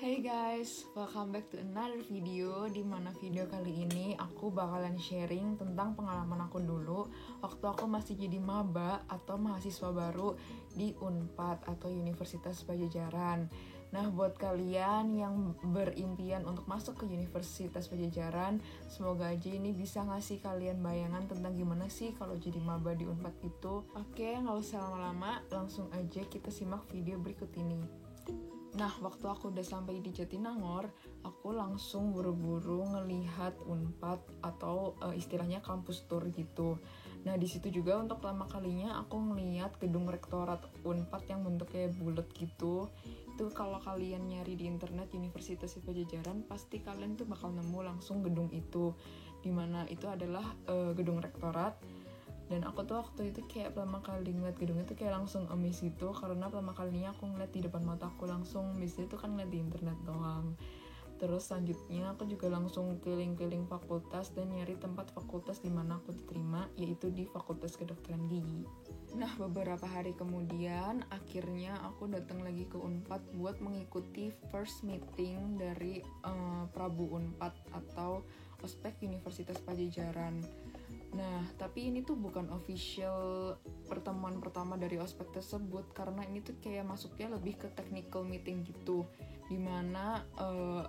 Hey guys, welcome back to another video. Dimana video kali ini aku bakalan sharing tentang pengalaman aku dulu waktu aku masih jadi maba atau mahasiswa baru di Unpad atau Universitas Padjadjaran. Nah, buat kalian yang berimpian untuk masuk ke Universitas Padjadjaran, semoga aja ini bisa ngasih kalian bayangan tentang gimana sih kalau jadi maba di Unpad itu. Oke, nggak usah lama-lama, langsung aja kita simak video berikut ini. Nah, waktu aku udah sampai di Jatinangor, aku langsung buru-buru ngelihat Unpad atau istilahnya kampus tour gitu. Nah, di situ juga untuk pertama kalinya aku ngelihat gedung rektorat Unpad yang bentuknya bulat gitu. Itu kalau kalian nyari di internet Universitas Padjadjaran, pasti kalian tuh bakal nemu langsung gedung itu. Dimana itu adalah gedung rektorat. Dan aku tuh waktu itu kayak pertama kali ngeliat gedung itu kayak langsung amazed gitu, karena pertama kalinya aku ngeliat di depan mata aku langsung. Biasanya tuh kan ngeliat di internet doang. Terus selanjutnya aku juga langsung keliling-keliling fakultas dan nyari tempat fakultas di mana aku diterima, yaitu di Fakultas Kedokteran Gigi. Nah, beberapa hari kemudian akhirnya aku datang lagi ke Unpad buat mengikuti first meeting dari Prabu Unpad atau Ospek Universitas Padjadjaran. Nah, tapi ini tuh bukan official pertemuan pertama dari ospek tersebut, karena ini tuh kayak masuknya lebih ke technical meeting gitu, dimana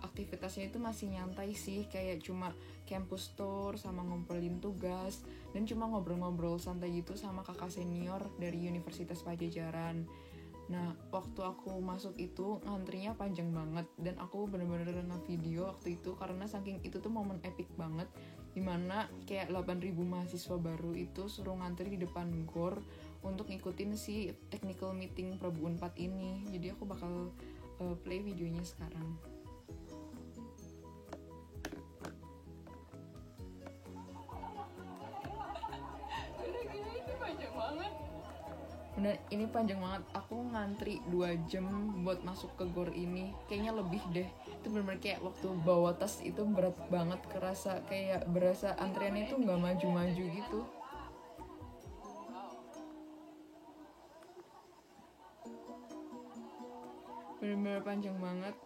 aktivitasnya itu masih nyantai sih, kayak cuma campus tour sama ngumpulin tugas dan cuma ngobrol-ngobrol santai gitu sama kakak senior dari Universitas Padjadjaran. Nah, waktu aku masuk itu ngantrinya panjang banget dan aku bener-bener nge-video waktu itu karena saking itu tuh momen epic banget, dimana kayak 8.000 mahasiswa baru itu suruh ngantri di depan GOR untuk ngikutin si technical meeting Prabu Unpad ini. Jadi aku bakal play videonya sekarang. Ini panjang banget. Bener, ini panjang banget. Aku ngantri 2 jam buat masuk ke GOR ini. Kayaknya lebih deh. Itu bener-bener kayak waktu bawa tas itu berat banget. Kerasa kayak berasa antriannya itu gak maju-maju gitu. Bener-bener panjang banget.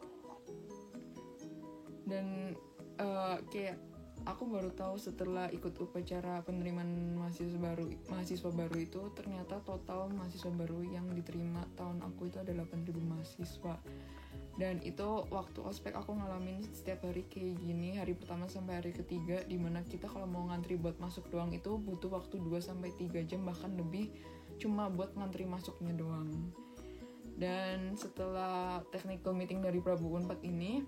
Dan kayak aku baru tahu setelah ikut upacara penerimaan mahasiswa baru itu, ternyata total mahasiswa baru yang diterima tahun aku itu ada 8.000 mahasiswa. Dan itu waktu ospek aku ngalamin setiap hari kayak gini, hari pertama sampai hari ketiga, dimana kita kalau mau ngantri buat masuk doang itu butuh waktu 2-3 jam bahkan lebih cuma buat ngantri masuknya doang. Dan setelah technical meeting dari Prabu Unpad ini,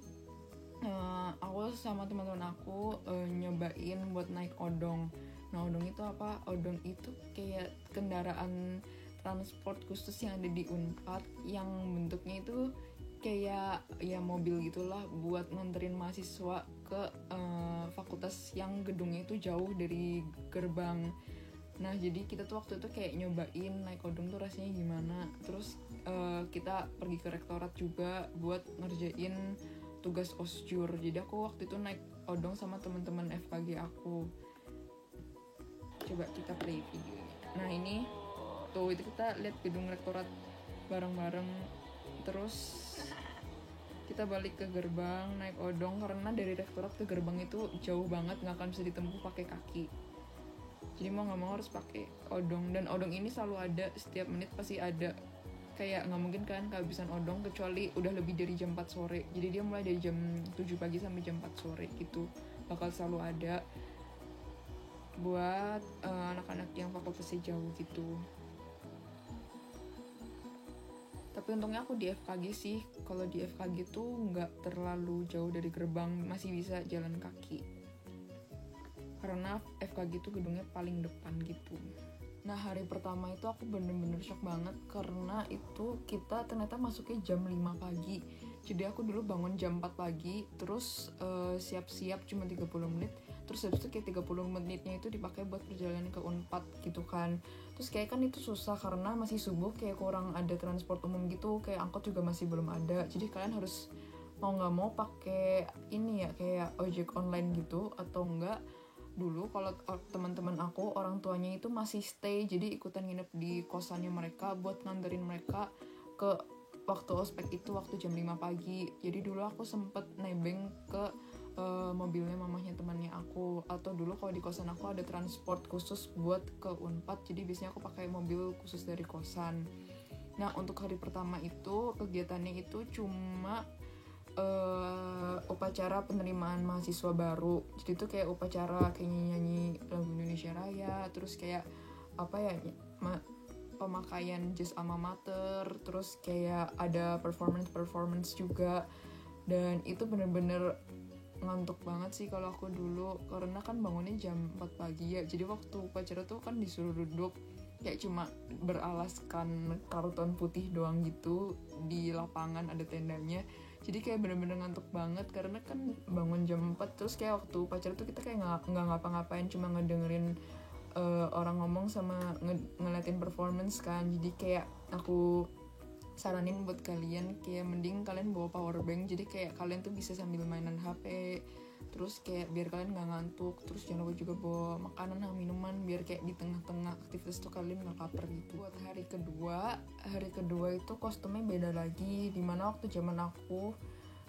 aku sama teman-teman aku nyobain buat naik odong. Nah, odong itu apa? Odong itu kayak kendaraan transport khusus yang ada di Unpad yang bentuknya itu kayak ya mobil gitulah buat nganterin mahasiswa ke fakultas yang gedungnya itu jauh dari gerbang. Nah, jadi kita tuh waktu itu kayak nyobain naik odong tuh rasanya gimana. Terus kita pergi ke rektorat juga buat ngerjain tugas osjur. Jadi aku waktu itu naik odong sama teman-teman FKG aku. Coba kita play videonya. Nah, ini tuh itu kita lihat gedung rektorat bareng-bareng. Terus kita balik ke gerbang naik odong karena dari rektorat ke gerbang itu jauh banget, nggak akan bisa ditempuh pakai kaki. Jadi mau nggak mau harus pakai odong, dan odong ini selalu ada, setiap menit pasti ada. Kayak nggak mungkin kan kehabisan odong kecuali udah lebih dari jam 4 sore. Jadi dia mulai dari jam 7 pagi sampai jam 4 sore gitu, bakal selalu ada buat anak-anak yang fakultasnya jauh gitu. Tapi untungnya aku di FKG sih. Kalau di FKG tuh nggak terlalu jauh dari gerbang, masih bisa jalan kaki karena FKG tuh gedungnya paling depan gitu. Nah, hari pertama itu aku bener-bener shock banget karena itu kita ternyata masuknya jam 5 pagi. Jadi aku dulu bangun jam 4 pagi, terus siap-siap cuma 30 menit. Terus habis itu kayak 30 menitnya itu dipakai buat perjalanan ke Unpad gitu kan. Terus kayak kan itu susah karena masih subuh, kayak kurang ada transport umum gitu, kayak angkot juga masih belum ada. Jadi kalian harus mau nggak mau pakai ini ya, kayak ojek online gitu, atau enggak dulu kalau teman-teman aku orang tuanya itu masih stay, jadi ikutan nginep di kosannya mereka buat nganterin mereka ke waktu ospek itu waktu jam 5 pagi. Jadi dulu aku sempet nebeng ke mobilnya mamahnya temannya aku, atau dulu kalau di kosan aku ada transport khusus buat ke Unpad, jadi biasanya aku pakai mobil khusus dari kosan. Nah untuk hari pertama itu kegiatannya itu cuma upacara penerimaan mahasiswa baru. Jadi itu kayak upacara kayak nyanyi lagu Indonesia Raya, terus kayak apa ya, pemakaian jas alma mater, terus kayak ada performance juga. Dan itu bener-bener ngantuk banget sih kalau aku dulu, karena kan bangunnya jam 4 pagi ya. Jadi waktu upacara tuh kan disuruh duduk kayak cuma beralaskan karton putih doang gitu, di lapangan ada tendanya. Jadi kayak bener-bener ngantuk banget karena kan bangun jam 4, terus kayak waktu upacara tuh kita kayak nggak ngapa-ngapain, cuma ngedengerin orang ngomong sama ngeliatin performance kan. Jadi kayak aku saranin buat kalian kayak mending kalian bawa power bank, jadi kayak kalian tuh bisa sambil mainan HP, terus kayak biar kalian nggak ngantuk. Terus jangan lupa juga bawa makanan sama minuman biar kayak di tengah-tengah aktivitas tuh kalian nggak lapar gitu. Buat hari kedua itu kostumnya beda lagi, dimana waktu zaman aku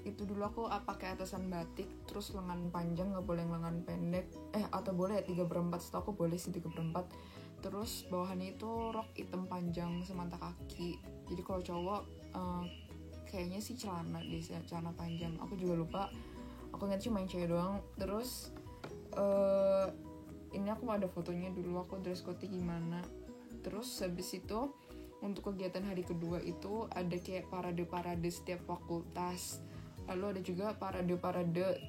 itu dulu aku pakai atasan batik, terus lengan panjang, nggak boleh lengan pendek, atau boleh 3/4, setahu aku boleh sih 3/4. Terus bawahannya itu rok hitam panjang semata kaki. Jadi kalau cowok kayaknya sih celana panjang, aku juga lupa, aku ingat cuma yang cewek doang. Terus ini aku ada fotonya dulu aku dress code gimana. Terus habis itu untuk kegiatan hari kedua itu ada kayak parade setiap fakultas. Lalu ada juga parade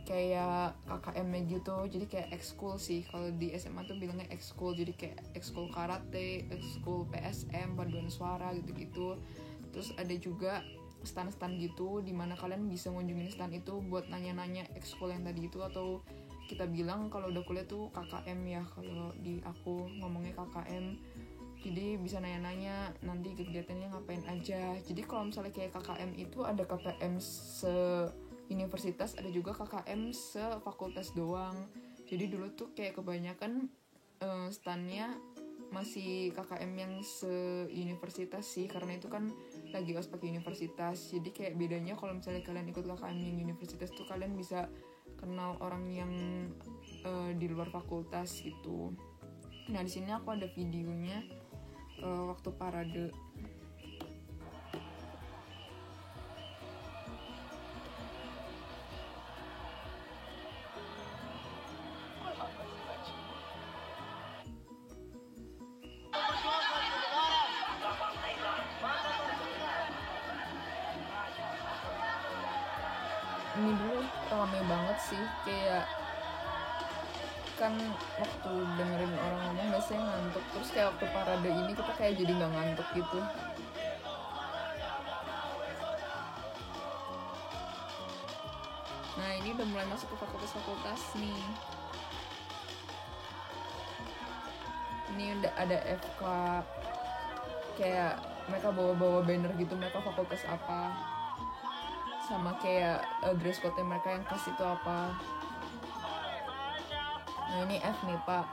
kayak KKM gitu, jadi kayak ekskul sih. Kalau di SMA tuh bilangnya ekskul, jadi kayak ekskul karate, ekskul PSM, paduan suara gitu-gitu. Terus ada juga stand-stand gitu, dimana kalian bisa ngunjungin stand itu buat nanya-nanya ekskul yang tadi itu, atau kita bilang kalau udah kuliah tuh KKM ya, kalau di aku ngomongnya KKM. Jadi bisa nanya-nanya nanti kegiatannya ngapain aja. Jadi kalau misalnya kayak KKM itu ada KKM se-universitas, ada juga KKM se-fakultas doang. Jadi dulu tuh kayak kebanyakan standnya masih KKM yang se-universitas sih, karena itu kan lagi ospek universitas. Jadi kayak bedanya kalau misalnya kalian ikut KKM yang universitas tuh kalian bisa kenal orang yang di luar fakultas gitu. Nah di sini aku ada videonya waktu parade. Ini dulu rame banget sih, kayak kan waktu dengerin orang ngomong biasanya ngantuk, terus kayak waktu parade ini kita kayak jadi nggak ngantuk gitu. Nah ini udah mulai masuk ke fakultas nih. Ini udah ada FK, kayak mereka bawa banner gitu, mereka fakultas apa, sama kayak dress code mereka yang khas itu apa. Nah ini F nih Pak.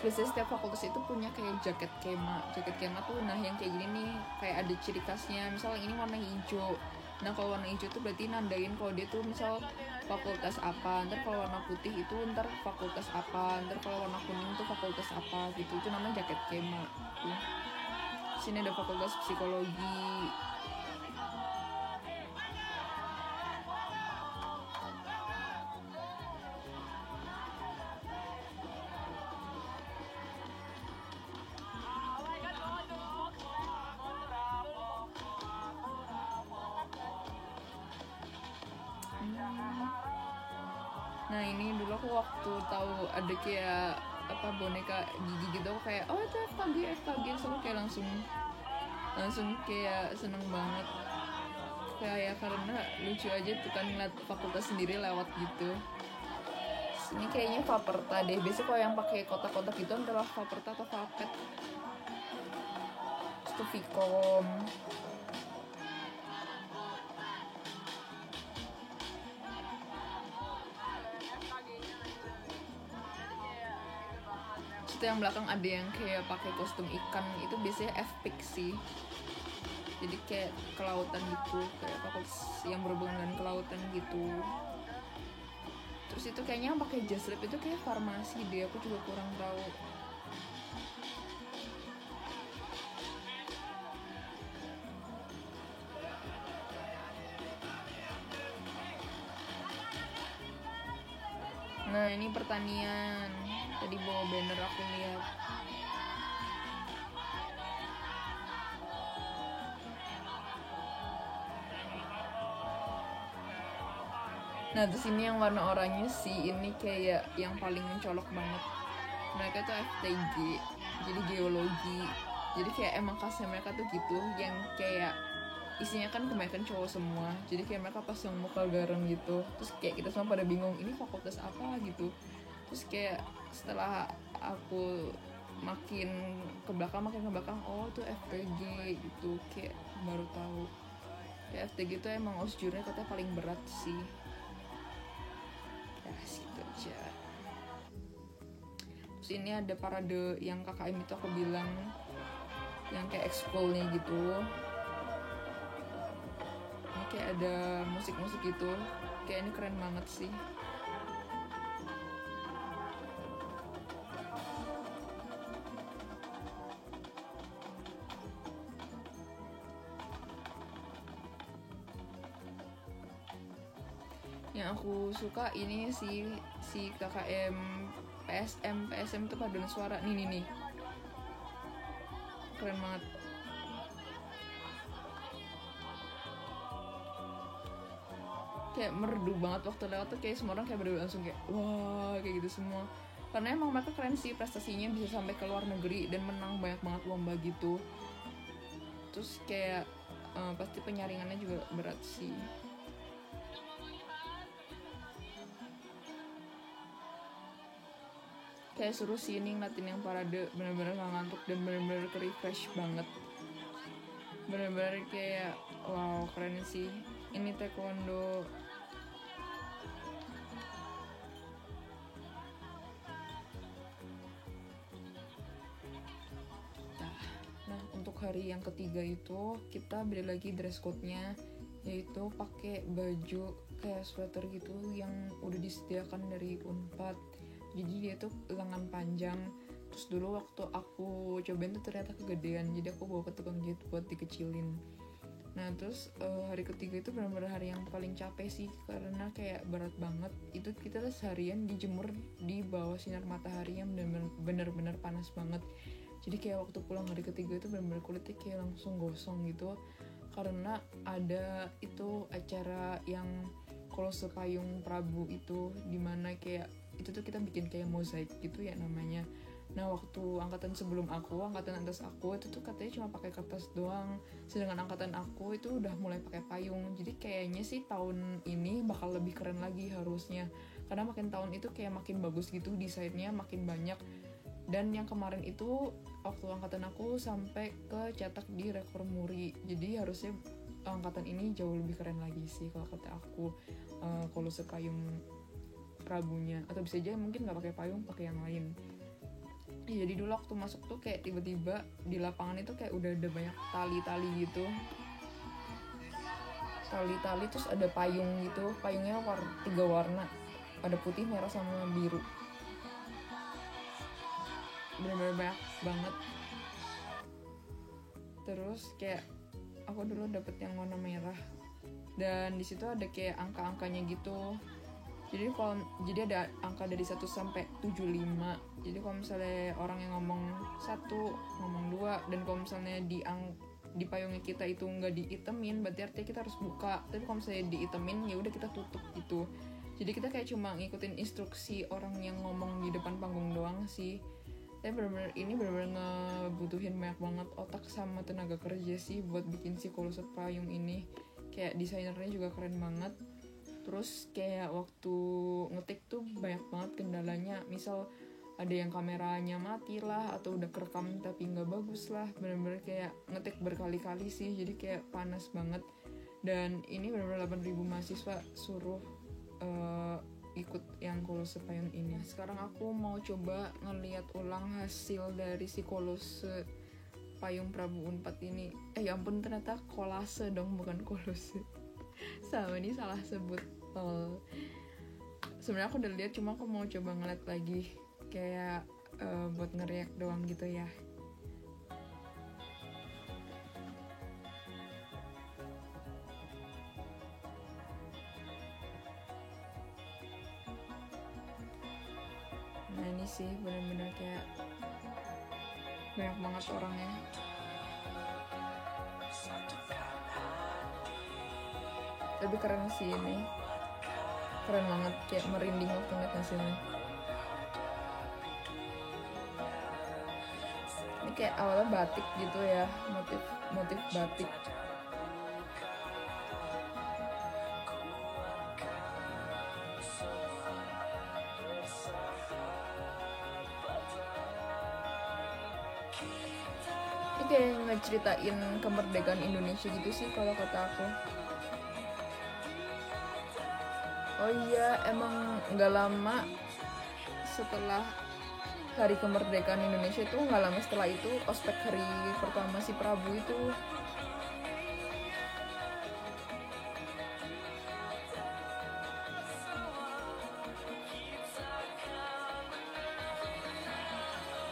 Biasanya setiap fakultas itu punya kayak jaket kema tuh, nah yang kayak gini nih kayak ada ciri khasnya. Misal ini warna hijau, nah kalau warna hijau tuh berarti nandain kalau dia tuh misal fakultas apa. Ntar kalau warna putih itu ntar fakultas apa, ntar kalau warna kuning tuh fakultas apa gitu. Itu namanya jaket kema tuh. Sini ada fakultas psikologi. Nah ini dulu aku waktu tahu ada kayak apa boneka gigi gitu, aku kayak oh itu FKG, so kayak langsung kayak seneng banget kayak, karena lucu aja tuh kan ngeliat fakultas sendiri lewat gitu. Ini kayaknya Faperta deh, biasanya kalau yang pakai kotak-kotak gitu antara Faperta atau Fapet. Itu Vkom. itu yang belakang ada yang kayak pakai kostum ikan, itu biasanya FPIC sih, jadi kayak kelautan gitu, kayak fakultas yang berhubungan dengan kelautan gitu. Terus itu kayaknya yang pakai jas lab itu kayak farmasi deh, aku juga kurang tahu. Nah ini pertanian, tadi bawa banner aku lihat. Nah terus ini yang warna oranye sih, ini kayak yang paling mencolok banget. Mereka tuh FTG, jadi geologi. Jadi kayak emang khasnya mereka tuh gitu, yang kayak isinya kan kebanyakan cowok semua. Jadi kayak mereka pas yang muka garam gitu. Terus kayak kita semua pada bingung, ini fakultas apa gitu. Terus kayak setelah aku makin ke belakang, oh itu FTG gitu. Kayak baru tahu. Ya FTG tuh emang osjurnya katanya paling berat sih. Ya gitu aja. Terus ini ada parade yang KKM itu aku bilang, yang kayak ekskul-nya gitu. Ini kayak ada musik-musik gitu, kayak ini keren banget sih. Yang aku suka ini si KKM PSM tuh paduan suara nih keren banget. Kayak merdu banget waktu lewat tuh, kayak semua orang kayak berdua langsung kayak wah kayak gitu semua, karena emang mereka keren sih prestasinya, bisa sampai ke luar negeri dan menang banyak banget lomba gitu. Terus kayak pasti penyaringannya juga berat sih. Kayak seru sih ini ngeliatin yang parade, bener-bener gak ngantuk dan bener-bener ke-refresh banget. Bener-bener kayak wow keren sih. Ini taekwondo. Nah untuk hari yang ketiga itu kita beda lagi dress code-nya, yaitu pakai baju kayak sweater gitu yang udah disediakan dari Unpad. Jadi dia tuh lengan panjang. Terus dulu waktu aku cobain tuh ternyata kegedean, jadi aku bawa ke tukang jahit buat dikecilin. Nah terus hari ketiga itu benar-benar hari yang paling capek sih, karena kayak berat banget. Itu kita tuh seharian dijemur di bawah sinar matahari yang benar-benar panas banget. Jadi kayak waktu pulang hari ketiga itu benar-benar kulitnya kayak langsung gosong gitu, karena ada itu acara yang kolose payung Prabu itu, dimana kayak itu tuh kita bikin kayak mozaik gitu ya namanya. Nah waktu angkatan sebelum aku, angkatan atas aku itu tuh katanya cuma pakai kertas doang, sedangkan angkatan aku itu udah mulai pakai payung. Jadi kayaknya sih tahun ini bakal lebih keren lagi harusnya, karena makin tahun itu kayak makin bagus gitu desainnya, makin banyak. Dan yang kemarin itu waktu angkatan aku sampai ke cetak di rekor muri, jadi harusnya angkatan ini jauh lebih keren lagi sih kalau kata aku. Kolose payung Prabunya, atau bisa aja mungkin nggak pakai payung, pakai yang lain. Jadi dulu waktu masuk tuh kayak tiba-tiba di lapangan itu kayak udah ada banyak tali-tali gitu, tali-tali terus ada payung gitu, payungnya 3 warna, ada putih, merah, sama biru, bener-bener banyak banget. Terus kayak aku dulu dapet yang warna merah, dan di situ ada kayak angka-angkanya gitu. Jadi ada angka dari 1 sampai 75. Jadi kalau misalnya orang yang ngomong 1, ngomong 2, dan kalau misalnya di payungnya kita itu nggak diitemin, berarti artinya kita harus buka. Tapi kalau misalnya diitemin, ya udah kita tutup gitu. Jadi kita kayak cuma ngikutin instruksi orang yang ngomong di depan panggung doang sih. Tapi ini bener-bener ngebutuhin banyak banget otak sama tenaga kerja sih buat bikin si kolose payung ini. Kayak desainernya juga keren banget. Terus kayak waktu ngetik tuh banyak banget kendalanya, misal ada yang kameranya mati lah, atau udah kerekam tapi nggak bagus lah. Bener-bener kayak ngetik berkali-kali sih, jadi kayak panas banget. Dan ini bener-bener 8.000 mahasiswa suruh ikut yang kolose payung ini. Sekarang aku mau coba ngeliat ulang hasil dari si kolose payung Prabu Unpad ini. Ya ampun, ternyata kolase dong, bukan kolose. Sama ini salah sebut. Sebenarnya aku udah lihat, cuma aku mau coba ngeliat lagi kayak buat nge-react doang gitu ya. Nah ini sih bener-bener kayak banyak banget orangnya. Tapi keren sih ini, keren banget, kayak merinding waktu ngeliat hasilnya. Ini kayak awalnya batik gitu ya, motif batik. Ini kayak ngeceritain kemerdekaan Indonesia gitu sih kalau kata aku. Oh iya, emang nggak lama setelah hari kemerdekaan Indonesia itu, nggak lama setelah itu ospek hari pertama si Prabu itu.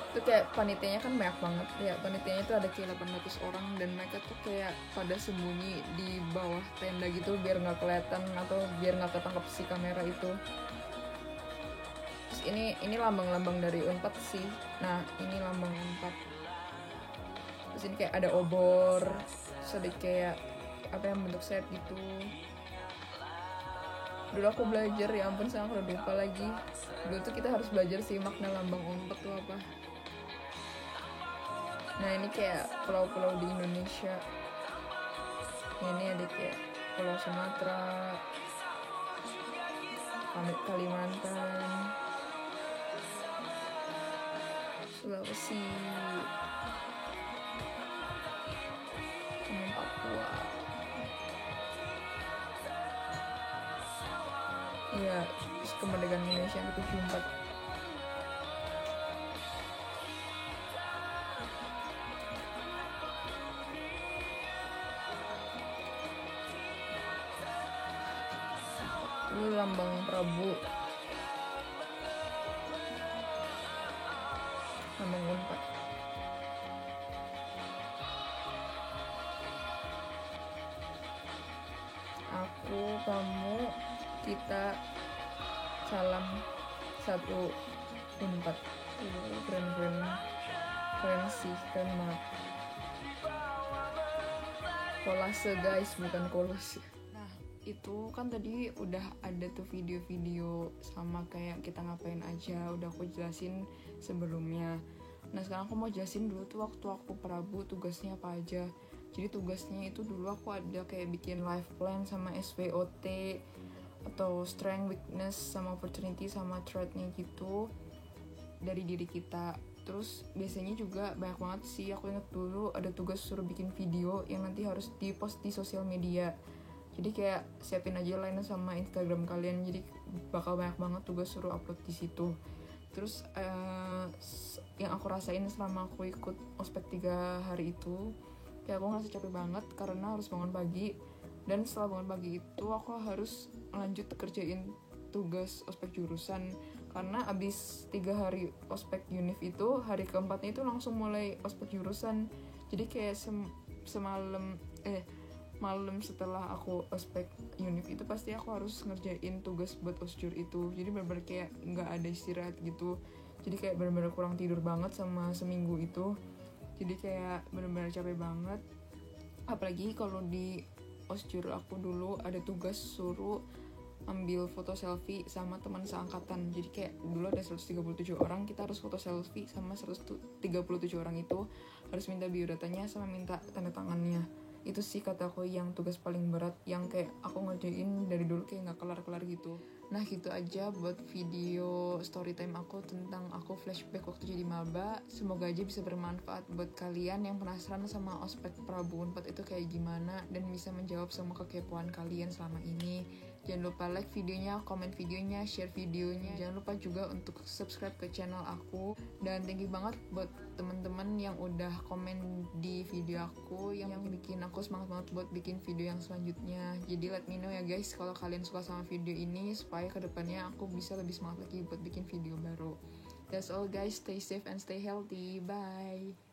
Itu kayak panitianya kan banyak banget ya, panitianya itu ada kayak 800 orang, dan mereka tuh kayak pada sembunyi di bawah tenda gitu biar nggak kelihatan atau biar nggak ketangkep si kamera itu. Terus ini lambang-lambang dari Unpad sih. Nah ini lambang Unpad. Terus ini kayak ada obor, sedikit kayak apa yang bentuk sayap gitu. Dulu aku belajar, ya ampun sekarang aku udah lupa lagi. Dulu tuh kita harus belajar sih makna lambang Unpad tuh apa. Nah ini kayak pulau-pulau di Indonesia. Ini ada kayak Pulau Sumatera, Kalimantan, Sulawesi, sama Papua. Iya, kemerdekaan Indonesia yang ke-74. Ini lambang Prabu, lambang Unpad. Aku, kamu, kita, salam satu Unpad. Keren sih, keren banget. Kolase guys, bukan kolose. Itu kan tadi udah ada tuh video-video sama kayak kita ngapain aja, udah aku jelasin sebelumnya. Nah sekarang aku mau jelasin dulu tuh waktu aku Prabu tugasnya apa aja. Jadi tugasnya itu dulu aku ada kayak bikin life plan sama SWOT atau strength, weakness, sama opportunity sama threat-nya gitu dari diri kita. Terus biasanya juga banyak banget sih, aku inget dulu ada tugas suruh bikin video yang nanti harus di-post di sosial media. Jadi kayak siapin aja line sama Instagram kalian, jadi bakal banyak banget tugas suruh upload di situ. Terus yang aku rasain selama aku ikut ospek 3 hari itu, kayak aku ngerasa capek banget karena harus bangun pagi, dan setelah bangun pagi itu aku harus lanjut kerjain tugas ospek jurusan. Karena abis 3 hari ospek univ itu, hari keempatnya itu langsung mulai ospek jurusan. Jadi kayak malam setelah aku ospek univ itu pasti aku harus ngerjain tugas buat osjur itu. Jadi bener-bener kayak nggak ada istirahat gitu. Jadi kayak bener-bener kurang tidur banget sama seminggu itu. Jadi kayak bener-bener capek banget. Apalagi kalau di osjur aku dulu ada tugas suruh ambil foto selfie sama teman seangkatan. Jadi kayak dulu ada 137 orang, kita harus foto selfie sama 137 orang itu, harus minta biodatanya sama minta tanda tangannya. Itu sih kataku yang tugas paling berat, yang kayak aku ngerjain dari dulu kayak gak kelar-kelar gitu. Nah gitu aja buat video storytime aku tentang aku flashback waktu jadi maba. Semoga aja bisa bermanfaat buat kalian yang penasaran sama ospek Prabu Unpad itu kayak gimana, dan bisa menjawab semua kekepoan kalian selama ini. Jangan lupa like videonya, komen videonya, share videonya. Jangan lupa juga untuk subscribe ke channel aku. Dan thank you banget buat teman-teman yang udah komen di video aku, yang bikin aku semangat banget buat bikin video yang selanjutnya. Jadi let me know ya guys kalau kalian suka sama video ini, supaya kedepannya aku bisa lebih semangat lagi buat bikin video baru. That's all guys, stay safe and stay healthy. Bye.